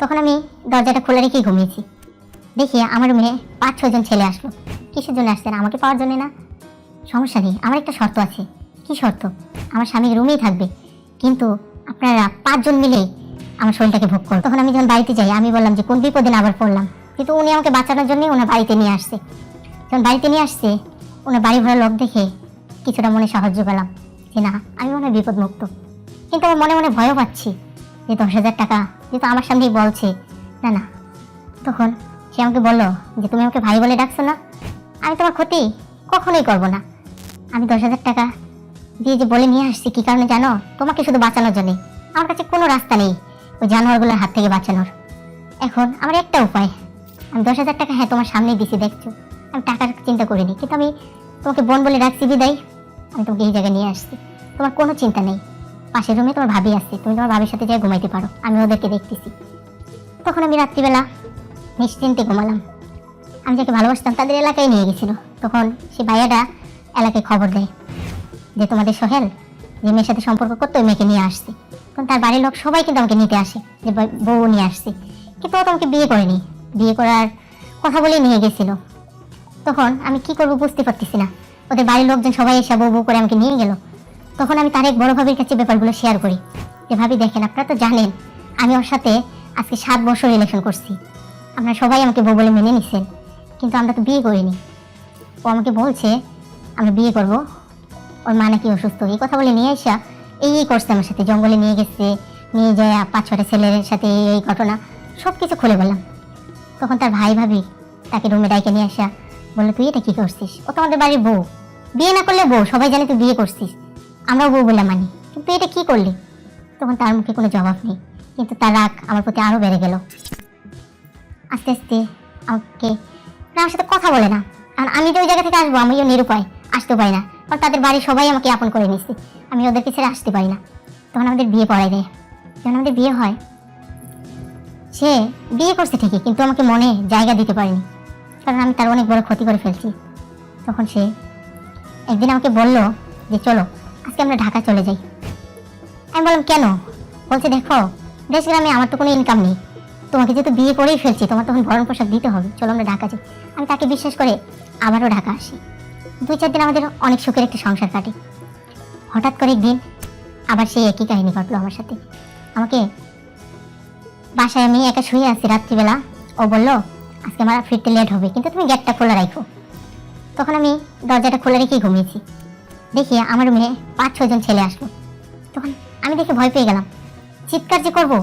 তখন আমি দরজাটা খোলা রেখেই ঘুমিয়েছি। দেখি আমার রুমে 5-6 জন ছেলে আসলো। কিসের জন্য আসছেন? আমাকে পাওয়ার জন্য না? সমস্যা নেই, আমার একটা শর্ত আছে। কি শর্ত? আমার স্বামী রুমেই থাকবে, কিন্তু আপনারা 5 জন মিলে আমার শরীরটাকে ভোগ করো। তখন আমি যখন বাড়িতে যাই আমি বললাম যে কোন বিপদে না আবার পড়লাম, কিন্তু উনি আমাকে বাঁচানোর জন্যই ওনার বাড়িতে নিয়ে আসছে। যখন বাড়িতে নিয়ে আসছে ওনার বাড়ি ভরা লোক দেখে কিছুটা মনে সাহায্য পেলাম যে না, আমি মনে হয় বিপদ মুক্ত। কিন্তু আমার মনে মনে ভয়ও পাচ্ছি যে 10,000 টাকা যেহেতু আমার সামনেই বলছে না না। তখন সে আমাকে বললো যে তুমি আমাকে ভাই বলে ডাকছো না, আমি তোমার ক্ষতি কখনোই করবো না। আমি 10,000 টাকা দিয়ে যে বলে নিয়ে আসছি কি কারণে জানো? তোমাকে শুধু বাঁচানোর জন্যে। আমার কাছে কোনো রাস্তা নেই ওই জানোয়ারগুলোর হাত থেকে বাঁচানোর। এখন আমার একটা উপায়, আমি 10,000 টাকা হ্যাঁ তোমার সামনেই দিছি, দেখছো আমি টাকার চিন্তা করিনি, কিন্তু আমি তোমাকে বোন বলে ডাকছি বিদায় আমি তোমাকে এই জায়গায় নিয়ে আসছি। তোমার কোনো চিন্তা নেই, পাশের রুমে তোমার ভাবি আসছে, তুমি তোমার ভাবির সাথে যাই ঘুমাইতে পারো, আমি ওদেরকে দেখতেছি। তখন আমি রাত্রিবেলা নিশ্চিন্তে ঘুমালাম। আমি যাকে ভালোবাসতাম তাদের এলাকায় নিয়ে গেছিল। তখন সেই ভাইয়াটা এলাকায় খবর দেয় যে তোমাদের সোহেল যে মেয়ের সাথে সম্পর্ক করতো ওই মেয়েকে নিয়ে আসছে। তখন তার বাড়ির লোক সবাই কিন্তু আমাকে নিতে আসে যে বউ নিয়ে আসছে, কিন্তু ও তো আমাকে বিয়ে করেনি, বিয়ে করার কথা বলেই নিয়ে গেছিল। তখন আমি কি করবো বুঝতে পারতেছি না। ওদের বাড়ির লোকজন সবাই এসে বউ বউ করে আমাকে নিয়ে গেল। তখন আমি তার এক বড় ভাবির কাছে ব্যাপারগুলো শেয়ার করি যে ভাবি দেখেন, আপনারা তো জানেন আমি ওর সাথে আজকে 7 বছর রিলেশন করছি, আপনারা সবাই আমাকে বউ বলে মেনে নিচ্ছেন, কিন্তু আমরা তো বিয়ে করিনি। ও আমাকে বলছে আমরা বিয়ে করব, ওর মা নাকি অসুস্থ, এই কথা বলে নিয়ে আসা এই করছে আমার সাথে, জঙ্গলে নিয়ে গেছে, নিয়ে যায় 5-6টা ছেলের সাথে এই ঘটনা সব কিছু খুলে বললাম। তখন তার ভাই ভাবি তাকে রুমে ডাইকে নিয়ে আসা বললো তুই এটা কি করছিস? ও তো আমাদের বাড়ির বউ, বিয়ে না করলে বউ, সবাই জানে তুই বিয়ে করছিস, আমরাও বউ বলে মানি, কিন্তু এটা কি করলি? তখন তার মুখে কোনো জবাব নেই, কিন্তু তার রাগ আমার প্রতি আরও বেড়ে গেল। আস্তে আস্তে আমাকে আমার সাথে কথা বলে না, কারণ আমি যে ওই জায়গা থেকে আসবো আমিও নিরুপায়, আসতে পারি না, কারণ তাদের বাড়ির সবাই আমাকে আপন করে নিচ্ছে, আমি ওদেরকে ছেড়ে আসতে পারি না। তখন আমাদের বিয়ে পড়াই দেয়। যখন আমাদের বিয়ে হয়, সে বিয়ে করছে ঠিকই, কিন্তু আমাকে মনে জায়গা দিতে পারেনি, কারণ আমি তার অনেক বড় ক্ষতি করে ফেলছি। তখন সে একদিন আমাকে বলল যে চলো আজকে আমরা ঢাকা চলে যাই। আমি বললাম কেন? বলছে দেখো দেশ গ্রামে আমার তো কোনো ইনকাম নেই, তোমাকে যেহেতু বিয়ে করেই ফেলছি তোমার তখন ভরণ পোশাক দিতে হবে, চলো আমরা ঢাকা যাই। আমি তাকে বিশ্বাস করে আবারও ঢাকা আসি। 2-4 দিন আমাদের অনেক সুখের একটা সংসার কাটে। হঠাৎ করে একদিন আবার সেই একই কাহিনী ঘটলো আমার সাথে। আমাকে বাসায় আমি একা শুয়ে আছি রাত্রিবেলা, ও বললো আজকে আমার ফিরতে লেট হবে, কিন্তু তুমি গেটটা খোলা রাখো। তখন আমি দরজাটা খোলা রেখেই ঘুমিয়েছি। দেখি আমার রুমে 5-6 জন ছেলে আসলো। তখন আমি দেখে ভয় পেয়ে গেলাম, চিৎকার যে করবো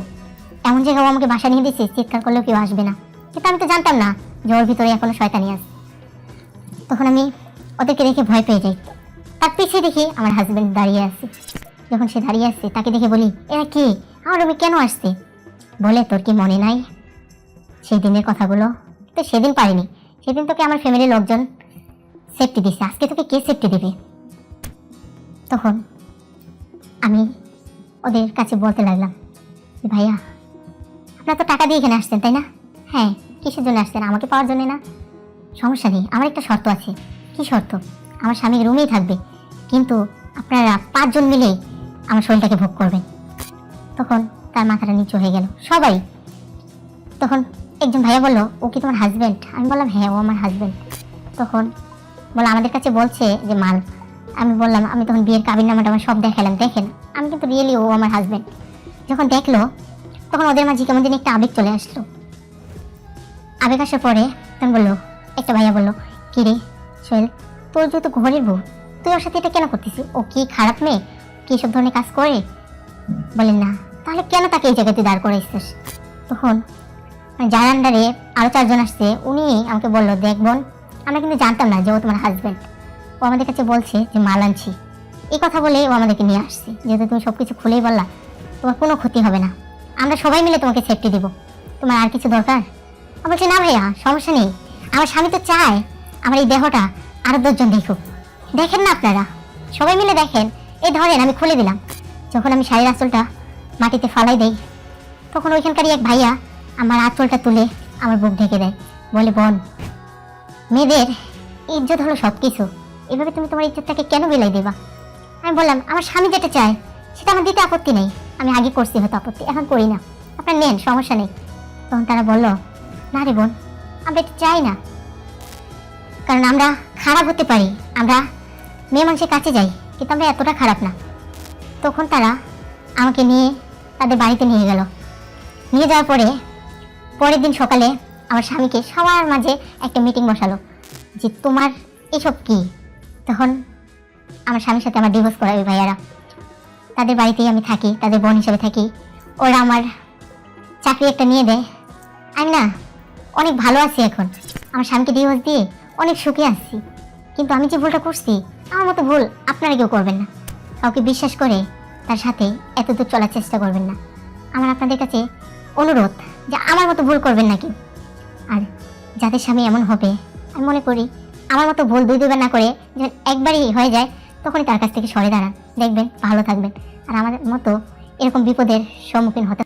এমন জায়গায় ও আমাকে বাসা নিয়ে দিচ্ছে, চিৎকার করলেও কেউ আসবে না, কিন্তু আমি তো জানতাম না যে ওর ভিতরে এখনো শয়তানি আছে। তখন আমি ওদেরকে দেখে ভয় পেয়ে যাই। তার পিছিয়ে দেখি আমার হাজবেন্ড দাঁড়িয়ে আছে। যখন সে দাঁড়িয়ে আসছে তাকে দেখে বলি এরা কি, আমার রুমে কেন আসছে? বলে তোর কি মনে নাই সেই দিনের কথাগুলো? তো সেদিন পারিনি, সেদিন তোকে আমার ফ্যামিলির লোকজন সেফটি দিচ্ছে, আজকে তোকে কে সেফটি দেবে? তখন আমি ওদের কাছে বলতে লাগলাম ভাইয়া আপনারা তো টাকা দিয়ে এখানে আসছেন তাই না? হ্যাঁ। কিসের জন্য আসছেন? আমাকে পাওয়ার জন্য না? সমস্যা নেই, আমার একটা শর্ত আছে। কি শর্ত? আমার স্বামী রুমেই থাকবে, কিন্তু আপনারা 5 জন মিলেই আমার শরীরটাকে ভোগ করবেন। তখন তার মাথাটা নিচু হয়ে গেল সবাই। তখন একজন ভাইয়া বললো ও কি তোমার হাজব্যান্ড? আমি বললাম হ্যাঁ ও আমার হাজব্যান্ড। তখন বলো আমাদের কাছে বলছে যে মাল। আমি বললাম, আমি তখন বিয়ের কাবিননামাটা আমার সব দেখালাম, দেখেন আমি কিন্তু রিয়েলি ও আমার হাজব্যান্ড। যখন দেখলো তখন ওদের মাঝে কেমন দিন একটা আবেগ চলে আসলো। আবেগ আসার পরে তখন বললো, একটা ভাইয়া বললো কি রে সোহেল, তোর যেহেতু ঘরের বউ তুই ওর সাথে এটা কেন করতেছিস? ও কি খারাপ মেয়ে? কি সব ধরনের কাজ করে? বলেন না, তাহলে কেন তাকে এই জায়গাতে দাঁড় করাইছিস? তখন যার আন্ডারে আরও 4 জন আসছে উনি আমাকে বললো দেখ বোন, আমরা কিন্তু জানতাম না যে ও তোমার হাজব্যান্ড, ও আমাদের কাছে বলছে যে মাল আনছি, এই কথা বলে ও আমাদেরকে নিয়ে আসছে, যেহেতু তুমি সব কিছু খুলেই বললা তোমার কোনো ক্ষতি হবে না, আমরা সবাই মিলে তোমাকে সেফটি দিব, তোমার আর কিছু দরকার? আমি বলছি না ভাইয়া সমস্যা নেই, আমার স্বামী তো চায় আমার এই দেহটা আরও 10 জন দেখুক, দেখেন না আপনারা সবাই মিলে দেখেন, এই ধরেন আমি খুলে দিলাম। যখন আমি শাড়ির আঁচলটা মাটিতে ফালাই দেই তখন ওইখানকারই এক ভাইয়া আমার আঁচলটা তুলে আমার বুক ঢেকে দেয়, বলে বোন মেয়েদের ইজ্জত হলো সব কিছু, এভাবে তুমি তোমার ইজ্জতটাকে কেন বিলাই দেবা? আমি বললাম আমার স্বামী যেটা চায় সেটা আমার দিতে আপত্তি নেই, আমি আগে করছি হয়তো আপত্তি, এখন করি না, আপনার নেন সমস্যা নেই। তখন তারা বলল, না রে বোন, আমরা এটা চাই না, কারণ আমরা খারাপ হতে পারি, আমরা মেয়ে মানুষের কাছে যাই, কিন্তু আমরা এতটা খারাপ না। তখন তারা আমাকে নিয়ে তাদের বাড়িতে নিয়ে গেল। নিয়ে যাওয়ার পরে পরের দিন সকালে আমার স্বামীকে সবার মাঝে একটা মিটিং বসালো যে তোমার এসব কি। তখন আমার স্বামীর সাথে আমার ডিভোর্স করাবে ভাইয়ারা। তাদের বাড়িতেই আমি থাকি, তাদের বোন হিসেবে থাকি। ওরা আমার চাকরি একটা নিয়ে দেয়। আমি না অনেক ভালো আছি এখন, আমার স্বামীকে ডিভোর্স দিয়ে অনেক সুখে আসছি। কিন্তু আমি যে ভুলটা করছি, আমার মতো ভুল আপনারা কেউ করবেন না। কাউকে বিশ্বাস করে তার সাথে এত দূর চলার চেষ্টা করবেন না। আমার আপনাদের কাছে অনুরোধ যে আমার মতো ভুল করবেন না কেউ। আর যাদের স্বামী এমন হবে, আমি মনে করি আমার মতো ভুল দুইবার না করে যখন একবারই হয়ে যায়, তখনই তার কাছ থেকে সরে দাঁড়ান, দেখবেন ভালো থাকবেন। আর আমার মতো এরকম বিপদের সম্মুখীন হতে